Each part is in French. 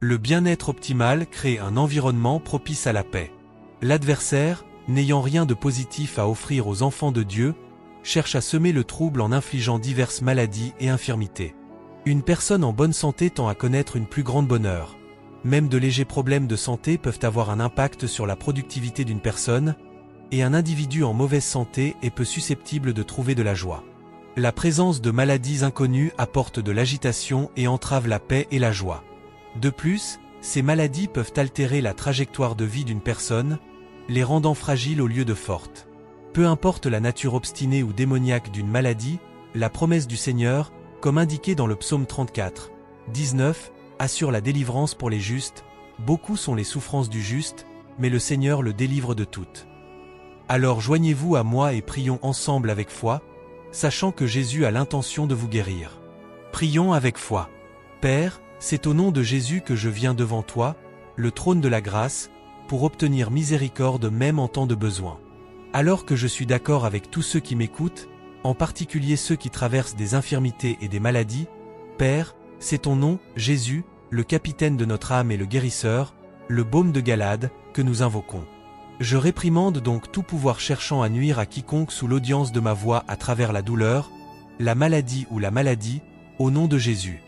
Le bien-être optimal crée un environnement propice à la paix. L'adversaire, n'ayant rien de positif à offrir aux enfants de Dieu, cherche à semer le trouble en infligeant diverses maladies et infirmités. Une personne en bonne santé tend à connaître une plus grande bonheur. Même de légers problèmes de santé peuvent avoir un impact sur la productivité d'une personne, et un individu en mauvaise santé est peu susceptible de trouver de la joie. La présence de maladies inconnues apporte de l'agitation et entrave la paix et la joie. De plus, ces maladies peuvent altérer la trajectoire de vie d'une personne, les rendant fragiles au lieu de fortes. Peu importe la nature obstinée ou démoniaque d'une maladie, la promesse du Seigneur, comme indiqué dans le psaume 34, 19, assure la délivrance pour les justes. Beaucoup sont les souffrances du juste, mais le Seigneur le délivre de toutes. Alors joignez-vous à moi et prions ensemble avec foi, sachant que Jésus a l'intention de vous guérir. Prions avec foi. Père, c'est au nom de Jésus que je viens devant toi, le trône de la grâce, pour obtenir miséricorde même en temps de besoin. Alors que je suis d'accord avec tous ceux qui m'écoutent, en particulier ceux qui traversent des infirmités et des maladies, Père, c'est ton nom, Jésus, le capitaine de notre âme et le guérisseur, le baume de Galade, que nous invoquons. Je réprimande donc tout pouvoir cherchant à nuire à quiconque sous l'audience de ma voix à travers la douleur, la maladie ou la maladie, au nom de Jésus.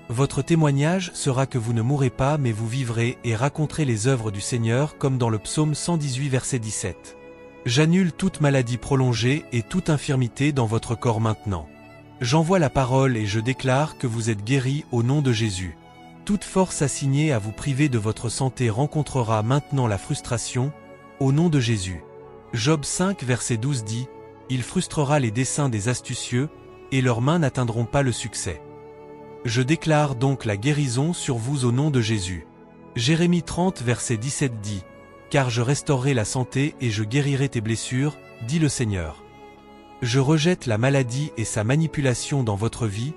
Votre témoignage sera que vous ne mourrez pas mais vous vivrez et raconterez les œuvres du Seigneur comme dans le psaume 118 verset 17. J'annule toute maladie prolongée et toute infirmité dans votre corps maintenant. J'envoie la parole et je déclare que vous êtes guéris au nom de Jésus. Toute force assignée à vous priver de votre santé rencontrera maintenant la frustration, au nom de Jésus. Job 5 verset 12 dit, « Il frustrera les desseins des astucieux, et leurs mains n'atteindront pas le succès. » Je déclare donc la guérison sur vous au nom de Jésus. Jérémie 30 verset 17 dit, « Car je restaurerai la santé et je guérirai tes blessures, dit le Seigneur. » Je rejette la maladie et sa manipulation dans votre vie,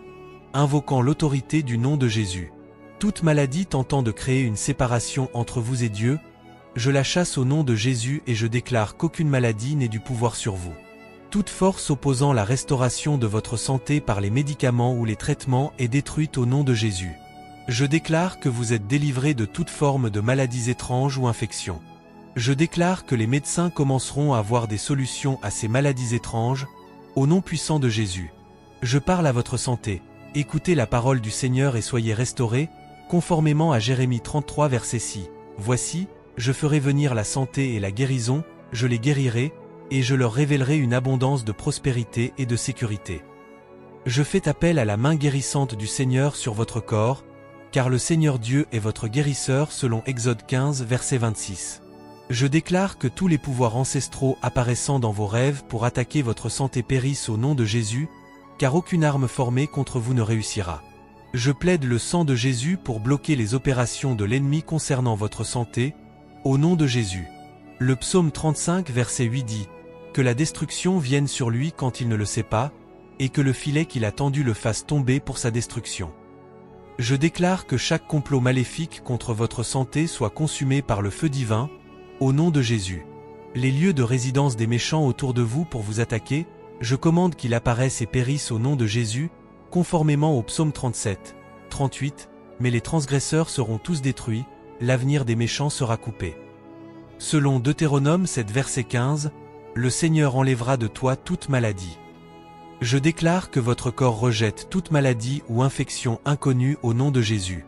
invoquant l'autorité du nom de Jésus. Toute maladie tentant de créer une séparation entre vous et Dieu, je la chasse au nom de Jésus et je déclare qu'aucune maladie n'ait du pouvoir sur vous. Toute force opposant la restauration de votre santé par les médicaments ou les traitements est détruite au nom de Jésus. Je déclare que vous êtes délivrés de toute forme de maladies étranges ou infections. Je déclare que les médecins commenceront à avoir des solutions à ces maladies étranges, au nom puissant de Jésus. Je parle à votre santé. Écoutez la parole du Seigneur et soyez restaurés, conformément à Jérémie 33 verset 6. Voici, je ferai venir la santé et la guérison, je les guérirai, et je leur révélerai une abondance de prospérité et de sécurité. Je fais appel à la main guérissante du Seigneur sur votre corps, car le Seigneur Dieu est votre guérisseur selon Exode 15 verset 26. Je déclare que tous les pouvoirs ancestraux apparaissant dans vos rêves pour attaquer votre santé périssent au nom de Jésus, car aucune arme formée contre vous ne réussira. Je plaide le sang de Jésus pour bloquer les opérations de l'ennemi concernant votre santé, au nom de Jésus. Le psaume 35 verset 8 dit, « Que la destruction vienne sur lui quand il ne le sait pas, et que le filet qu'il a tendu le fasse tomber pour sa destruction. » Je déclare que chaque complot maléfique contre votre santé soit consumé par le feu divin, au nom de Jésus. Les lieux de résidence des méchants autour de vous pour vous attaquer, je commande qu'ils apparaissent et périssent au nom de Jésus, conformément au psaume 37, 38, mais les transgresseurs seront tous détruits, l'avenir des méchants sera coupé. Selon Deutéronome 7 verset 15, le Seigneur enlèvera de toi toute maladie. Je déclare que votre corps rejette toute maladie ou infection inconnue au nom de Jésus.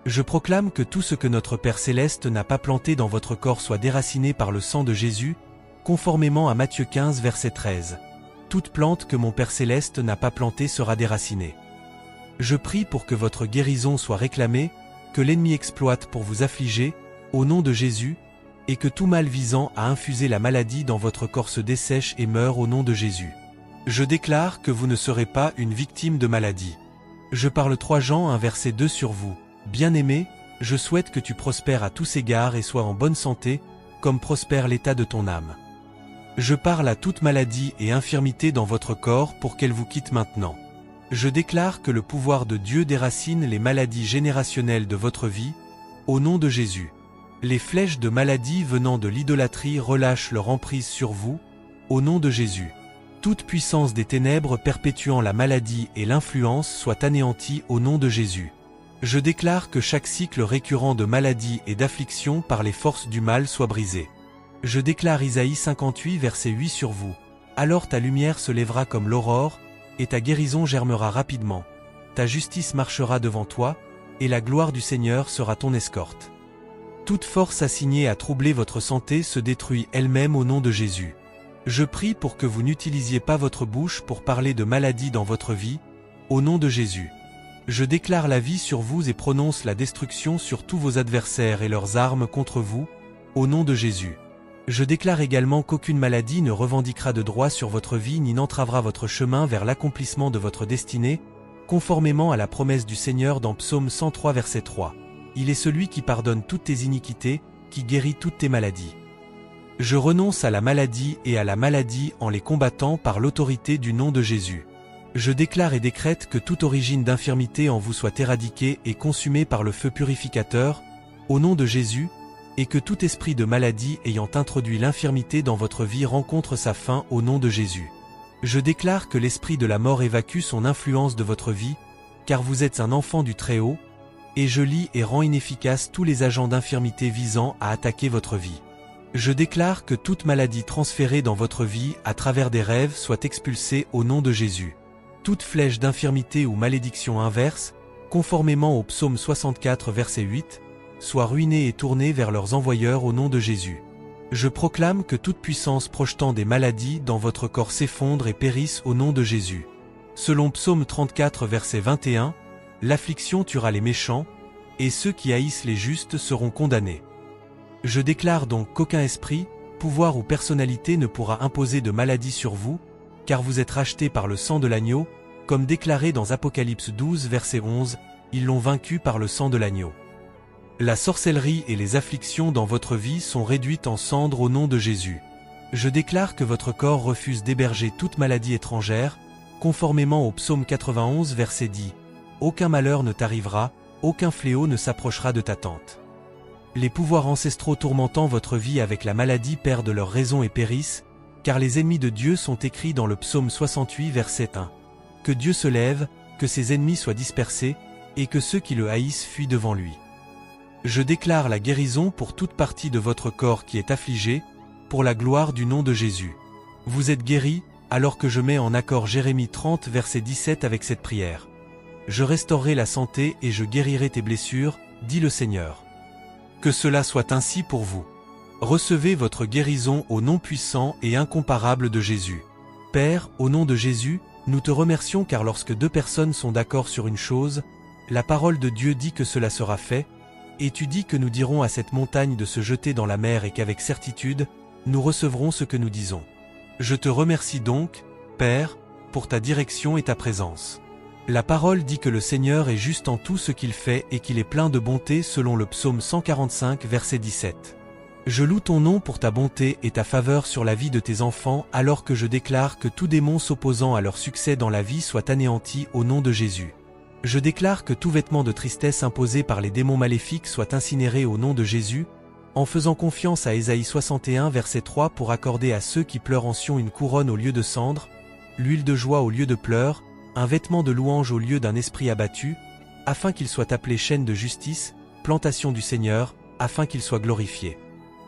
Je proclame que tout ce que notre Père Céleste n'a pas planté dans votre corps soit déraciné par le sang de Jésus, conformément à Matthieu 15 verset 13. Toute plante que mon Père Céleste n'a pas plantée sera déracinée. Je prie pour que votre guérison soit réclamée, que l'ennemi exploite pour vous affliger, au nom de Jésus, et que tout mal visant à infuser la maladie dans votre corps se dessèche et meure au nom de Jésus. Je déclare que vous ne serez pas une victime de maladie. Je parle 3 Jean 1 verset 2 sur vous. Bien-aimé, je souhaite que tu prospères à tous égards et sois en bonne santé, comme prospère l'état de ton âme. Je parle à toute maladie et infirmité dans votre corps pour qu'elle vous quitte maintenant. Je déclare que le pouvoir de Dieu déracine les maladies générationnelles de votre vie, au nom de Jésus. Les flèches de maladie venant de l'idolâtrie relâchent leur emprise sur vous, au nom de Jésus. Toute puissance des ténèbres perpétuant la maladie et l'influence soit anéantie au nom de Jésus. Je déclare que chaque cycle récurrent de maladie et d'affliction par les forces du mal soit brisé. Je déclare Isaïe 58 verset 8 sur vous. Alors ta lumière se lèvera comme l'aurore, et ta guérison germera rapidement. Ta justice marchera devant toi, et la gloire du Seigneur sera ton escorte. Toute force assignée à troubler votre santé se détruit elle-même au nom de Jésus. Je prie pour que vous n'utilisiez pas votre bouche pour parler de maladie dans votre vie, au nom de Jésus. Je déclare la vie sur vous et prononce la destruction sur tous vos adversaires et leurs armes contre vous, au nom de Jésus. Je déclare également qu'aucune maladie ne revendiquera de droit sur votre vie ni n'entravera votre chemin vers l'accomplissement de votre destinée, conformément à la promesse du Seigneur dans Psaume 103 verset 3. Il est celui qui pardonne toutes tes iniquités, qui guérit toutes tes maladies. Je renonce à la maladie et à la maladie en les combattant par l'autorité du nom de Jésus. Je déclare et décrète que toute origine d'infirmité en vous soit éradiquée et consumée par le feu purificateur, au nom de Jésus, et que tout esprit de maladie ayant introduit l'infirmité dans votre vie rencontre sa fin au nom de Jésus. Je déclare que l'esprit de la mort évacue son influence de votre vie, car vous êtes un enfant du Très-Haut, et je lie et rends inefficaces tous les agents d'infirmité visant à attaquer votre vie. Je déclare que toute maladie transférée dans votre vie à travers des rêves soit expulsée au nom de Jésus. Toute flèche d'infirmité ou malédiction inverse, conformément au psaume 64 verset 8, soit ruinée et tournée vers leurs envoyeurs au nom de Jésus. Je proclame que toute puissance projetant des maladies dans votre corps s'effondre et périsse au nom de Jésus. Selon psaume 34 verset 21, l'affliction tuera les méchants, et ceux qui haïssent les justes seront condamnés. Je déclare donc qu'aucun esprit, pouvoir ou personnalité ne pourra imposer de maladie sur vous, car vous êtes rachetés par le sang de l'agneau, comme déclaré dans Apocalypse 12 verset 11, ils l'ont vaincu par le sang de l'agneau. La sorcellerie et les afflictions dans votre vie sont réduites en cendres au nom de Jésus. Je déclare que votre corps refuse d'héberger toute maladie étrangère, conformément au psaume 91 verset 10. Aucun malheur ne t'arrivera, aucun fléau ne s'approchera de ta tente. Les pouvoirs ancestraux tourmentant votre vie avec la maladie perdent leur raison et périssent, car les ennemis de Dieu sont écrits dans le psaume 68 verset 1. Que Dieu se lève, que ses ennemis soient dispersés, et que ceux qui le haïssent fuient devant lui. Je déclare la guérison pour toute partie de votre corps qui est affligée, pour la gloire du nom de Jésus. Vous êtes guéris, alors que je mets en accord Jérémie 30 verset 17 avec cette prière. Je restaurerai la santé et je guérirai tes blessures, dit le Seigneur. Que cela soit ainsi pour vous. Recevez votre guérison au nom puissant et incomparable de Jésus. Père, au nom de Jésus, nous te remercions car lorsque deux personnes sont d'accord sur une chose, la parole de Dieu dit que cela sera fait, et tu dis que nous dirons à cette montagne de se jeter dans la mer et qu'avec certitude, nous recevrons ce que nous disons. Je te remercie donc, Père, pour ta direction et ta présence. La parole dit que le Seigneur est juste en tout ce qu'il fait et qu'il est plein de bonté selon le psaume 145 verset 17. Je loue ton nom pour ta bonté et ta faveur sur la vie de tes enfants alors que je déclare que tout démon s'opposant à leur succès dans la vie soit anéanti au nom de Jésus. Je déclare que tout vêtement de tristesse imposé par les démons maléfiques soit incinéré au nom de Jésus, en faisant confiance à Ésaïe 61 verset 3 pour accorder à ceux qui pleurent en Sion une couronne au lieu de cendre, l'huile de joie au lieu de pleurs, un vêtement de louange au lieu d'un esprit abattu, afin qu'il soit appelé chaîne de justice, plantation du Seigneur, afin qu'il soit glorifié.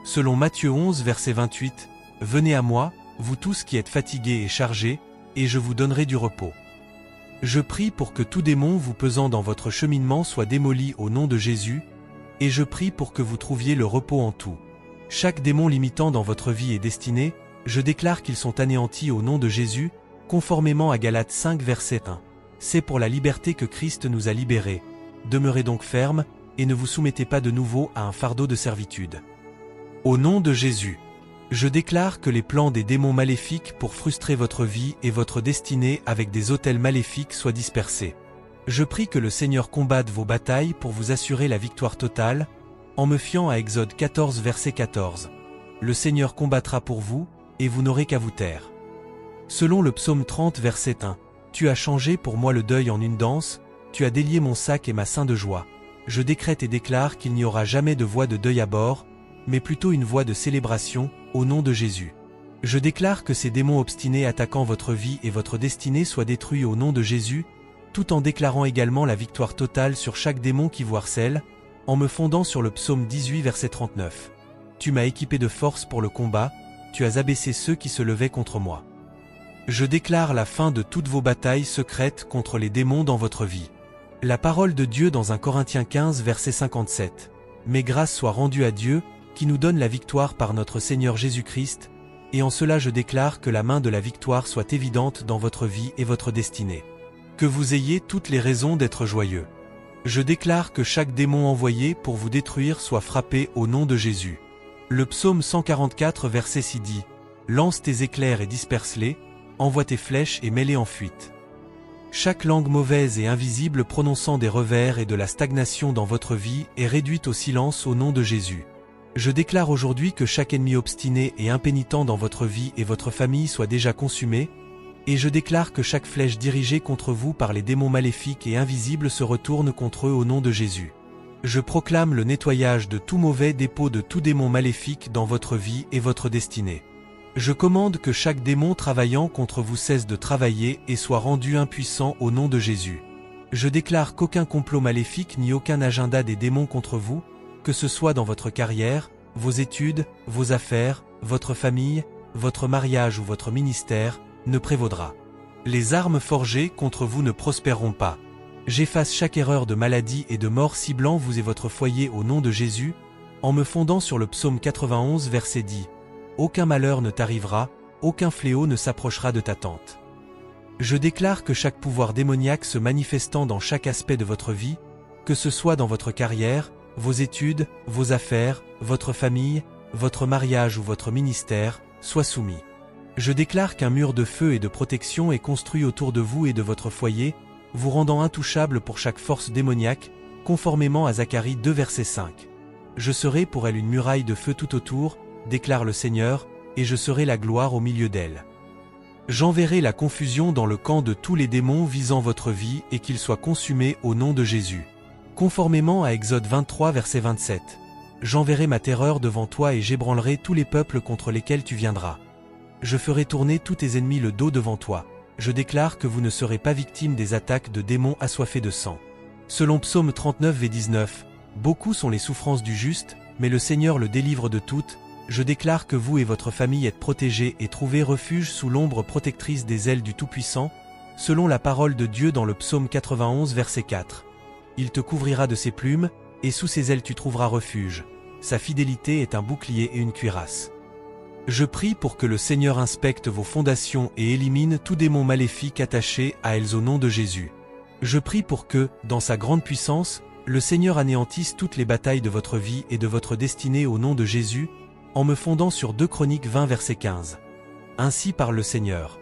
Selon Matthieu 11 verset 28, « Venez à moi, vous tous qui êtes fatigués et chargés, et je vous donnerai du repos. » Je prie pour que tout démon vous pesant dans votre cheminement soit démoli au nom de Jésus, et je prie pour que vous trouviez le repos en tout. Chaque démon limitant dans votre vie et destinée, je déclare qu'ils sont anéantis au nom de Jésus, conformément à Galates 5 verset 1. C'est pour la liberté que Christ nous a libérés. Demeurez donc fermes, et ne vous soumettez pas de nouveau à un fardeau de servitude. Au nom de Jésus, je déclare que les plans des démons maléfiques pour frustrer votre vie et votre destinée avec des autels maléfiques soient dispersés. Je prie que le Seigneur combatte vos batailles pour vous assurer la victoire totale, en me fiant à Exode 14 verset 14. Le Seigneur combattra pour vous, et vous n'aurez qu'à vous taire. Selon le psaume 30 verset 1, « Tu as changé pour moi le deuil en une danse, tu as délié mon sac et ma ceint de joie. Je décrète et déclare qu'il n'y aura jamais de voix de deuil à bord, mais plutôt une voix de célébration, au nom de Jésus. Je déclare que ces démons obstinés attaquant votre vie et votre destinée soient détruits au nom de Jésus, tout en déclarant également la victoire totale sur chaque démon qui vous harcèle, en me fondant sur le psaume 18 verset 39. Tu m'as équipé de force pour le combat, tu as abaissé ceux qui se levaient contre moi. Je déclare la fin de toutes vos batailles secrètes contre les démons dans votre vie. La parole de Dieu dans 1 Corinthiens 15 verset 57. Mais grâce soit rendue à Dieu, qui nous donne la victoire par notre Seigneur Jésus-Christ, et en cela je déclare que la main de la victoire soit évidente dans votre vie et votre destinée. Que vous ayez toutes les raisons d'être joyeux. Je déclare que chaque démon envoyé pour vous détruire soit frappé au nom de Jésus. Le psaume 144 verset 6 dit « Lance tes éclairs et disperse-les, envoie tes flèches et mets-les en fuite. » Chaque langue mauvaise et invisible prononçant des revers et de la stagnation dans votre vie est réduite au silence au nom de Jésus. Je déclare aujourd'hui que chaque ennemi obstiné et impénitent dans votre vie et votre famille soit déjà consumé, et je déclare que chaque flèche dirigée contre vous par les démons maléfiques et invisibles se retourne contre eux au nom de Jésus. Je proclame le nettoyage de tout mauvais dépôt de tout démon maléfique dans votre vie et votre destinée. Je commande que chaque démon travaillant contre vous cesse de travailler et soit rendu impuissant au nom de Jésus. Je déclare qu'aucun complot maléfique ni aucun agenda des démons contre vous, que ce soit dans votre carrière, vos études, vos affaires, votre famille, votre mariage ou votre ministère, ne prévaudra. Les armes forgées contre vous ne prospéreront pas. J'efface chaque erreur de maladie et de mort ciblant vous et votre foyer au nom de Jésus, en me fondant sur le psaume 91 verset 10. Aucun malheur ne t'arrivera, aucun fléau ne s'approchera de ta tente. Je déclare que chaque pouvoir démoniaque se manifestant dans chaque aspect de votre vie, que ce soit dans votre carrière, vos études, vos affaires, votre famille, votre mariage ou votre ministère, soit soumis. Je déclare qu'un mur de feu et de protection est construit autour de vous et de votre foyer, vous rendant intouchable pour chaque force démoniaque, conformément à Zacharie 2 verset 5. Je serai pour elle une muraille de feu tout autour, déclare le Seigneur, et je serai la gloire au milieu d'elle. J'enverrai la confusion dans le camp de tous les démons visant votre vie et qu'ils soient consumés au nom de Jésus. Conformément à Exode 23 verset 27. J'enverrai ma terreur devant toi et j'ébranlerai tous les peuples contre lesquels tu viendras. Je ferai tourner tous tes ennemis le dos devant toi. Je déclare que vous ne serez pas victime des attaques de démons assoiffés de sang. Selon Psaume 39 v 19, beaucoup sont les souffrances du juste, mais le Seigneur le délivre de toutes. Je déclare que vous et votre famille êtes protégés et trouvez refuge sous l'ombre protectrice des ailes du Tout-Puissant, selon la parole de Dieu dans le psaume 91 verset 4. Il te couvrira de ses plumes, et sous ses ailes tu trouveras refuge. Sa fidélité est un bouclier et une cuirasse. Je prie pour que le Seigneur inspecte vos fondations et élimine tout démon maléfique attaché à elles au nom de Jésus. Je prie pour que, dans sa grande puissance, le Seigneur anéantisse toutes les batailles de votre vie et de votre destinée au nom de Jésus, en me fondant sur 2 Chroniques 20 verset 15. Ainsi parle le Seigneur.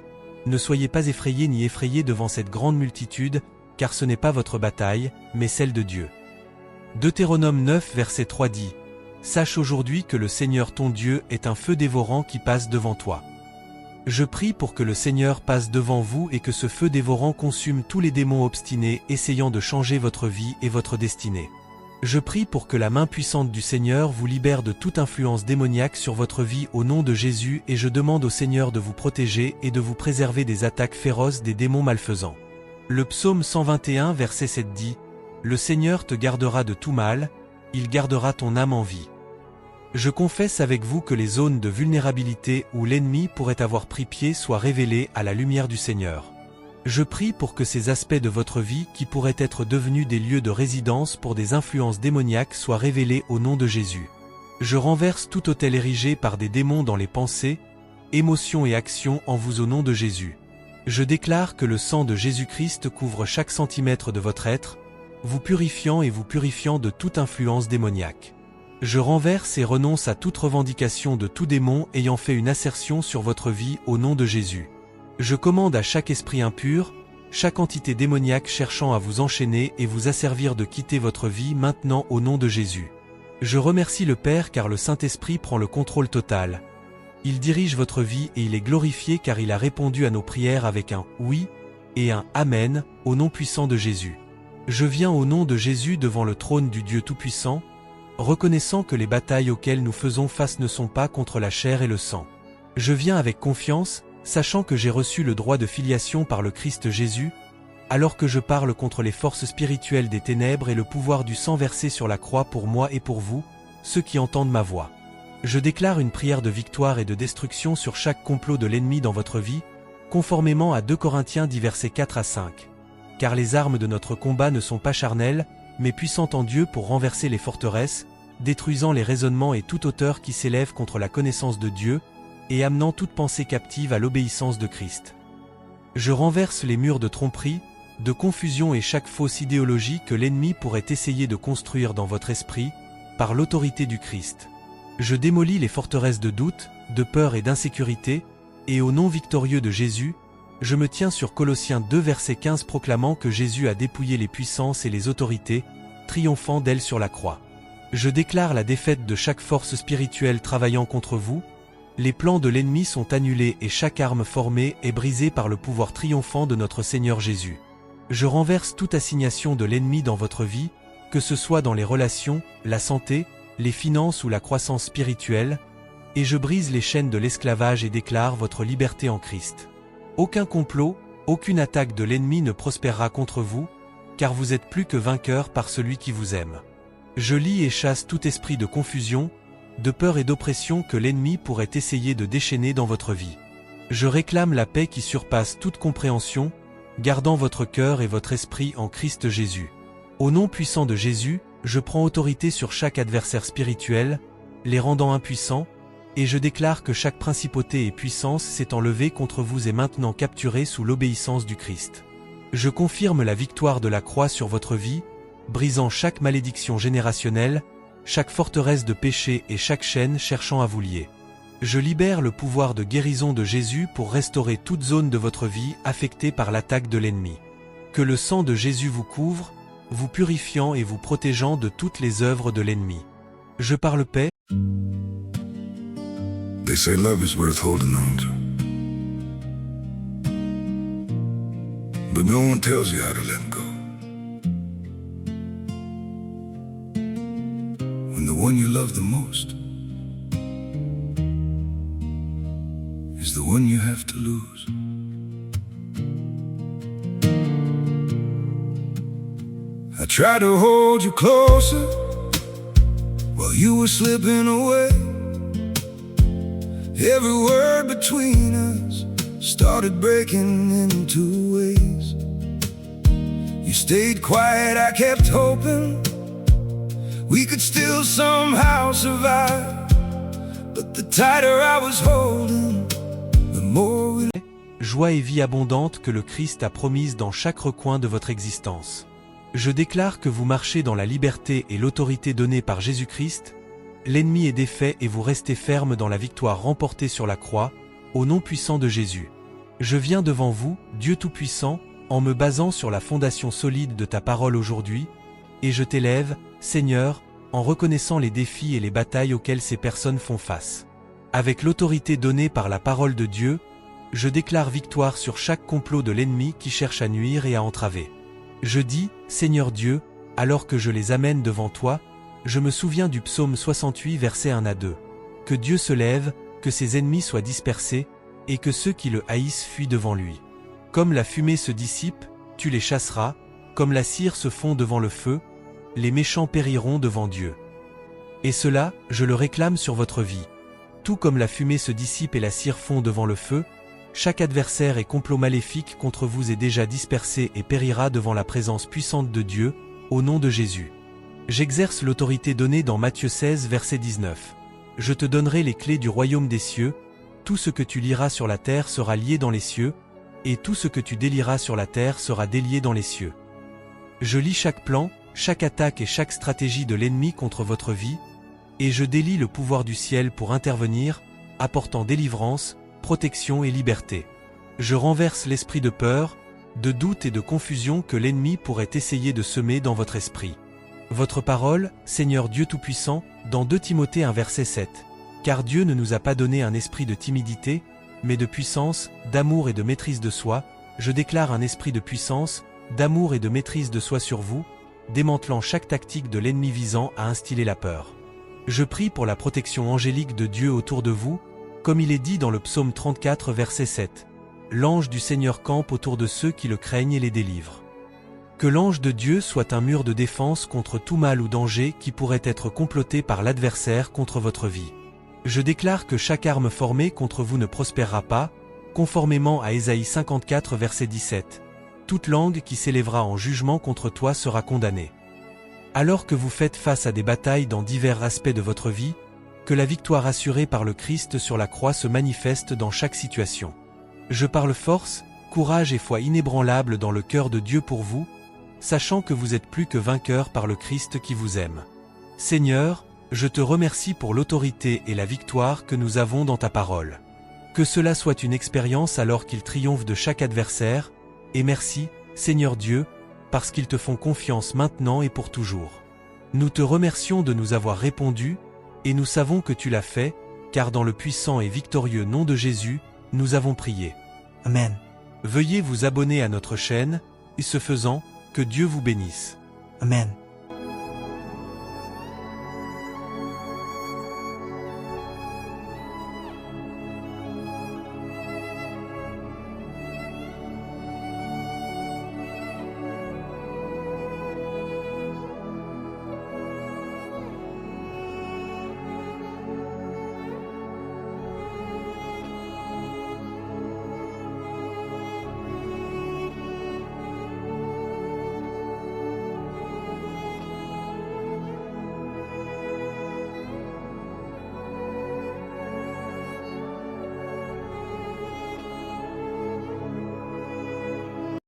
Ne soyez pas effrayés ni effrayés devant cette grande multitude, car ce n'est pas votre bataille, mais celle de Dieu. Deutéronome 9 verset 3 dit « Sache aujourd'hui que le Seigneur ton Dieu est un feu dévorant qui passe devant toi. » Je prie pour que le Seigneur passe devant vous et que ce feu dévorant consume tous les démons obstinés essayant de changer votre vie et votre destinée. Je prie pour que la main puissante du Seigneur vous libère de toute influence démoniaque sur votre vie au nom de Jésus et je demande au Seigneur de vous protéger et de vous préserver des attaques féroces des démons malfaisants. Le psaume 121 verset 7 dit « Le Seigneur te gardera de tout mal, il gardera ton âme en vie. » Je confesse avec vous que les zones de vulnérabilité où l'ennemi pourrait avoir pris pied soient révélées à la lumière du Seigneur. Je prie pour que ces aspects de votre vie qui pourraient être devenus des lieux de résidence pour des influences démoniaques soient révélés au nom de Jésus. Je renverse tout autel érigé par des démons dans les pensées, émotions et actions en vous au nom de Jésus. Je déclare que le sang de Jésus-Christ couvre chaque centimètre de votre être, vous purifiant et vous purifiant de toute influence démoniaque. Je renverse et renonce à toute revendication de tout démon ayant fait une assertion sur votre vie au nom de Jésus. Je commande à chaque esprit impur, chaque entité démoniaque cherchant à vous enchaîner et vous asservir de quitter votre vie maintenant au nom de Jésus. Je remercie le Père car le Saint-Esprit prend le contrôle total. Il dirige votre vie et il est glorifié car il a répondu à nos prières avec un « oui » et un « amen » au nom puissant de Jésus. Je viens au nom de Jésus devant le trône du Dieu Tout-Puissant, reconnaissant que les batailles auxquelles nous faisons face ne sont pas contre la chair et le sang. Je viens avec confiance, sachant que j'ai reçu le droit de filiation par le Christ Jésus, alors que je parle contre les forces spirituelles des ténèbres et le pouvoir du sang versé sur la croix pour moi et pour vous, ceux qui entendent ma voix. Je déclare une prière de victoire et de destruction sur chaque complot de l'ennemi dans votre vie, conformément à 2 Corinthiens 10 versets 4 à 5. Car les armes de notre combat ne sont pas charnelles, mais puissantes en Dieu pour renverser les forteresses, détruisant les raisonnements et toute hauteur qui s'élève contre la connaissance de Dieu, et amenant toute pensée captive à l'obéissance de Christ. Je renverse les murs de tromperie, de confusion et chaque fausse idéologie que l'ennemi pourrait essayer de construire dans votre esprit, par l'autorité du Christ. Je démolis les forteresses de doute, de peur et d'insécurité, et au nom victorieux de Jésus, je me tiens sur Colossiens 2 verset 15 proclamant que Jésus a dépouillé les puissances et les autorités, triomphant d'elles sur la croix. Je déclare la défaite de chaque force spirituelle travaillant contre vous, les plans de l'ennemi sont annulés et chaque arme formée est brisée par le pouvoir triomphant de notre Seigneur Jésus. Je renverse toute assignation de l'ennemi dans votre vie, que ce soit dans les relations, la santé, les finances ou la croissance spirituelle, et je brise les chaînes de l'esclavage et déclare votre liberté en Christ. Aucun complot, aucune attaque de l'ennemi ne prospérera contre vous, car vous êtes plus que vainqueurs par celui qui vous aime. Je lie et chasse tout esprit de confusion, de peur et d'oppression que l'ennemi pourrait essayer de déchaîner dans votre vie. Je réclame la paix qui surpasse toute compréhension, gardant votre cœur et votre esprit en Christ Jésus. Au nom puissant de Jésus, je prends autorité sur chaque adversaire spirituel, les rendant impuissants, et je déclare que chaque principauté et puissance s'est enlevée contre vous et maintenant capturée sous l'obéissance du Christ. Je confirme la victoire de la croix sur votre vie, brisant chaque malédiction générationnelle, chaque forteresse de péché et chaque chaîne cherchant à vous lier. Je libère le pouvoir de guérison de Jésus pour restaurer toute zone de votre vie affectée par l'attaque de l'ennemi. Que le sang de Jésus vous couvre, vous purifiant et vous protégeant de toutes les œuvres de l'ennemi. Je parle paix. They say love is worth holding on to. But no one tells you how to let go. When the one you love the most is the one you have to lose. I tried to hold you closer while you were slipping away. Every word between us started breaking into ways. You stayed quiet, I kept hoping we could still somehow survive. But the tighter I was holding, the more we... Joie et vie abondante que le Christ a promise dans chaque recoin de votre existence. Je déclare que vous marchez dans la liberté et l'autorité donnée par Jésus-Christ. L'ennemi est défait et vous restez ferme dans la victoire remportée sur la croix, au nom puissant de Jésus. Je viens devant vous, Dieu Tout-Puissant, en me basant sur la fondation solide de ta parole aujourd'hui, et je t'élève, Seigneur, en reconnaissant les défis et les batailles auxquelles ces personnes font face. Avec l'autorité donnée par la parole de Dieu, je déclare victoire sur chaque complot de l'ennemi qui cherche à nuire et à entraver. Je dis, Seigneur Dieu, alors que je les amène devant toi, je me souviens du psaume 68 versets 1 à 2. Que Dieu se lève, que ses ennemis soient dispersés, et que ceux qui le haïssent fuient devant lui. Comme la fumée se dissipe, tu les chasseras, comme la cire se fond devant le feu, les méchants périront devant Dieu. Et cela, je le réclame sur votre vie. Tout comme la fumée se dissipe et la cire fond devant le feu, chaque adversaire et complot maléfique contre vous est déjà dispersé et périra devant la présence puissante de Dieu, au nom de Jésus. J'exerce l'autorité donnée dans Matthieu 16 verset 19. Je te donnerai les clés du royaume des cieux, tout ce que tu lieras sur la terre sera lié dans les cieux, et tout ce que tu délieras sur la terre sera délié dans les cieux. Je lis chaque plan, chaque attaque et chaque stratégie de l'ennemi contre votre vie, et je délie le pouvoir du ciel pour intervenir, apportant délivrance, protection et liberté. Je renverse l'esprit de peur, de doute et de confusion que l'ennemi pourrait essayer de semer dans votre esprit. Votre parole, Seigneur Dieu Tout-Puissant, dans 2 Timothée 1 verset 7. Car Dieu ne nous a pas donné un esprit de timidité, mais de puissance, d'amour et de maîtrise de soi. Je déclare un esprit de puissance, d'amour et de maîtrise de soi sur vous, démantelant chaque tactique de l'ennemi visant à instiller la peur. Je prie pour la protection angélique de Dieu autour de vous, comme il est dit dans le psaume 34 verset 7. l'ange du Seigneur campe autour de ceux qui le craignent et les délivre. Que l'ange de Dieu soit un mur de défense contre tout mal ou danger qui pourrait être comploté par l'adversaire contre votre vie. Je déclare que chaque arme formée contre vous ne prospérera pas, conformément à Ésaïe 54 verset 17. Toute langue qui s'élèvera en jugement contre toi sera condamnée. Alors que vous faites face à des batailles dans divers aspects de votre vie, que la victoire assurée par le Christ sur la croix se manifeste dans chaque situation. Je parle force, courage et foi inébranlable dans le cœur de Dieu pour vous, sachant que vous êtes plus que vainqueurs par le Christ qui vous aime. Seigneur, je te remercie pour l'autorité et la victoire que nous avons dans ta parole. Que cela soit une expérience alors qu'ils triomphent de chaque adversaire, et merci, Seigneur Dieu, parce qu'ils te font confiance maintenant et pour toujours. Nous te remercions de nous avoir répondu, et nous savons que tu l'as fait, car dans le puissant et victorieux nom de Jésus, nous avons prié. Amen. Veuillez vous abonner à notre chaîne, et ce faisant, que Dieu vous bénisse. Amen.